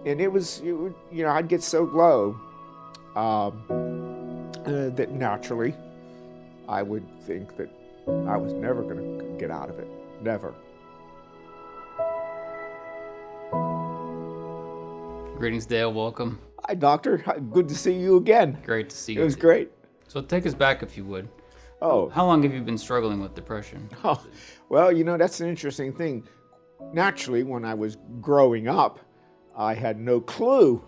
And I'd get so low that naturally I would think that I was never going to get out of it. Never. Greetings, Dale. Welcome. Hi, Doctor. Good to see you again. Great to see you. It was great. So take us back, if you would. Oh. How long have you been struggling with depression? Oh, well, that's an interesting thing. Naturally, when I was growing up, I had no clue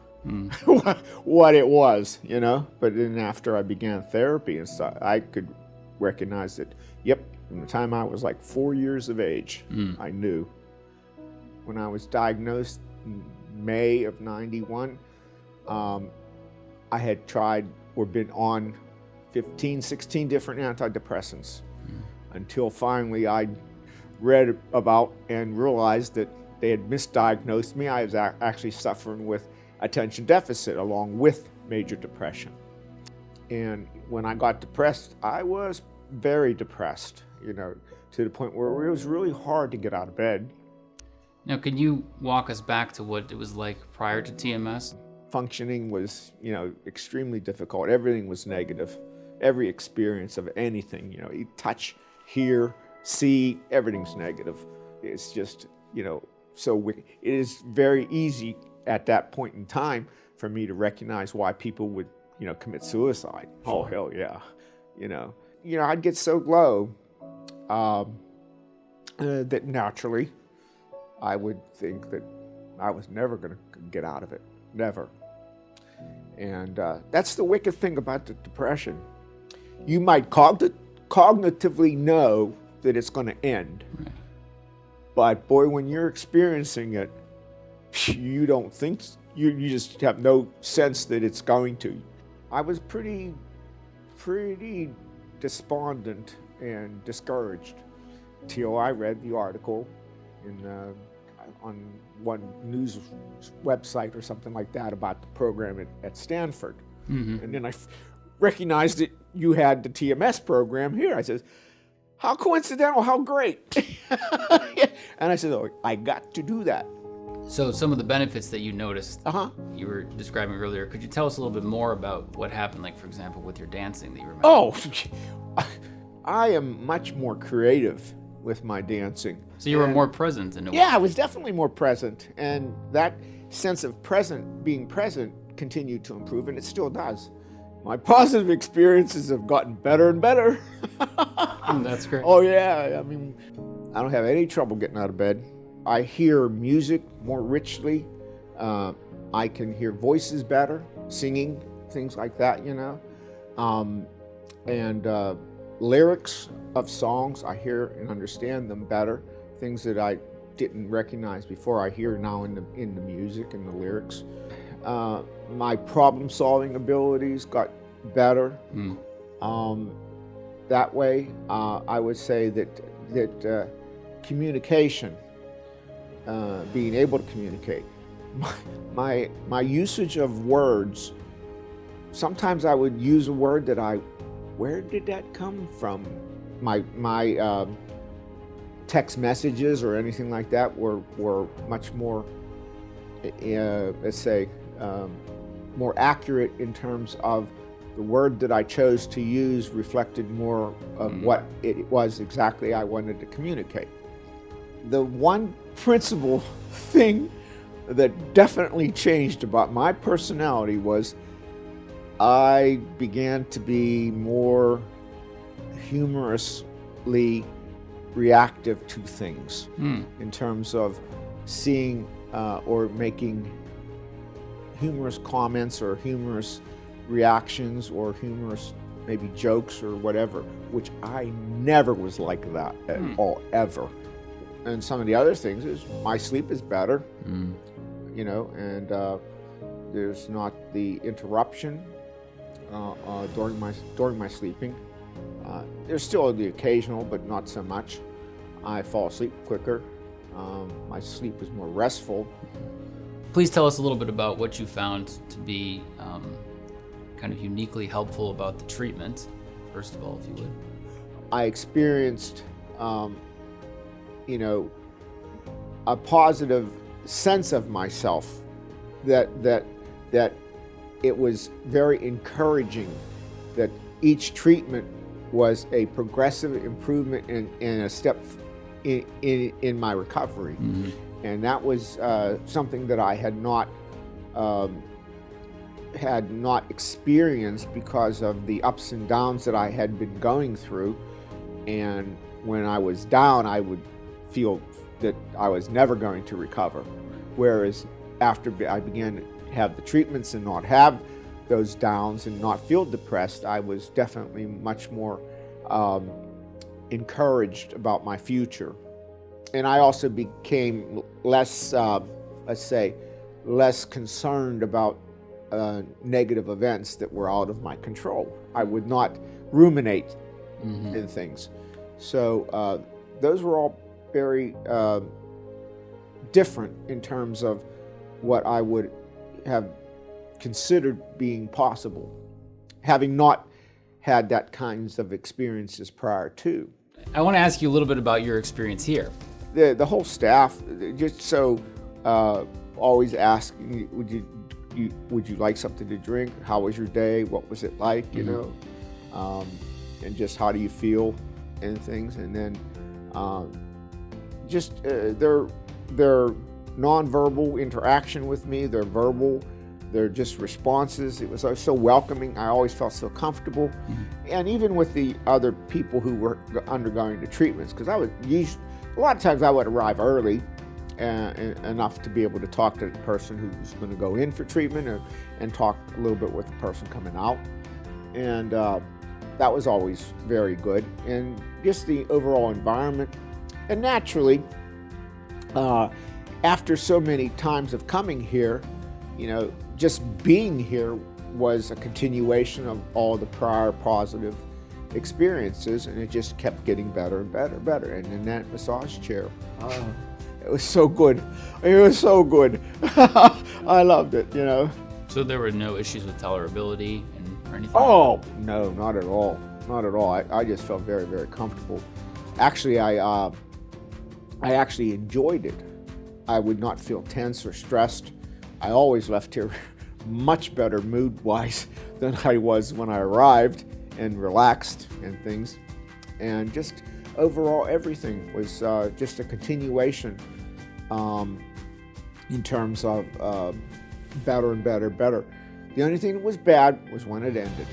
what it was, But then after I began therapy and stuff, I could recognize that, from the time I was like 4 years of age, I knew. When I was diagnosed in May of 91, I had tried or been on 15, 16 different antidepressants until finally I read about and realized that they had misdiagnosed me. I was actually suffering with attention deficit along with major depression. And when I got depressed, I was very depressed, to the point where it was really hard to get out of bed. Now, can you walk us back to what it was like prior to TMS? Functioning was, extremely difficult. Everything was negative. Every experience of anything, you touch, hear, see, everything's negative. It's just, so wicked. It is very easy at that point in time for me to recognize why people would, commit suicide. Oh, hell yeah. I'd get so low that naturally I would think that I was never going to get out of it. Never. And that's the wicked thing about the depression. You might cognitively know that it's going to end. Right. But boy, when you're experiencing it, you don't think, you just have no sense that it's going to. I was pretty despondent and discouraged till I read the article on one news website or something like that about the program at Stanford. Mm-hmm. And then I recognized that you had the TMS program here. I said, how coincidental, how great. And I said, oh, I got to do that. So some of the benefits that you noticed, you were describing earlier, could you tell us a little bit more about what happened, like, for example, with your dancing that you remember? Oh, I am much more creative with my dancing. So you were more present in a way. Yeah, I was definitely more present. And that sense of being present continued to improve, and it still does. My positive experiences have gotten better and better. That's great. Oh, yeah. I mean, I don't have any trouble getting out of bed. I hear music more richly. I can hear voices better, singing, things like that, And lyrics of songs, I hear and understand them better. Things that I didn't recognize before, I hear now in the music and the lyrics. My problem-solving abilities got better. That way, I would say that communication, being able to communicate, my usage of words. Sometimes I would use a word that where did that come from? My text messages or anything like that were much more, let's say, more accurate in terms of the word that I chose to use reflected more of what it was exactly I wanted to communicate. The one principal thing that definitely changed about my personality was I began to be more humorously reactive to things in terms of seeing or making humorous comments or humorous reactions or humorous maybe jokes or whatever, which I never was like that at all, ever. And some of the other things is my sleep is better, and there's not the interruption during my sleeping. There's still the occasional, but not so much. I fall asleep quicker. My sleep is more restful. Please tell us a little bit about what you found to be kind of uniquely helpful about the treatment, first of all, if you would. I experienced, a positive sense of myself that it was very encouraging that each treatment was a progressive improvement and a step in my recovery. Mm-hmm. And that was something that I had not experienced because of the ups and downs that I had been going through. And when I was down, I would feel that I was never going to recover. Whereas after I began to have the treatments and not have those downs and not feel depressed, I was definitely much more encouraged about my future. And I also became less, less concerned about negative events that were out of my control. I would not ruminate in things. So those were all very different in terms of what I would have considered being possible, having not had that kinds of experiences prior to. I want to ask you a little bit about your experience here. The whole staff just so always asking, would you like something to drink? How was your day? What was it like? You know, and just how do you feel and things. And then just their nonverbal interaction with me, their verbal, their just responses. It was so welcoming. I always felt so comfortable. And even with the other people who were undergoing the treatments, because a lot of times I would arrive early enough to be able to talk to the person who's going to go in for treatment and talk a little bit with the person coming out. And that was always very good. And just the overall environment. And naturally, after so many times of coming here, you know, just being here was a continuation of all the prior positive experiences, and it just kept getting better and better and better. And in that massage chair, it was so good. It was so good. I loved it, you know. So there were no issues with tolerability or anything? Oh, no, not at all. Not at all. I just felt very, very comfortable. Actually, I actually enjoyed it. I would not feel tense or stressed. I always left here much better mood-wise than I was when I arrived, and relaxed and things. And just overall, everything was just a continuation in terms of better and better and better. The only thing that was bad was when it ended.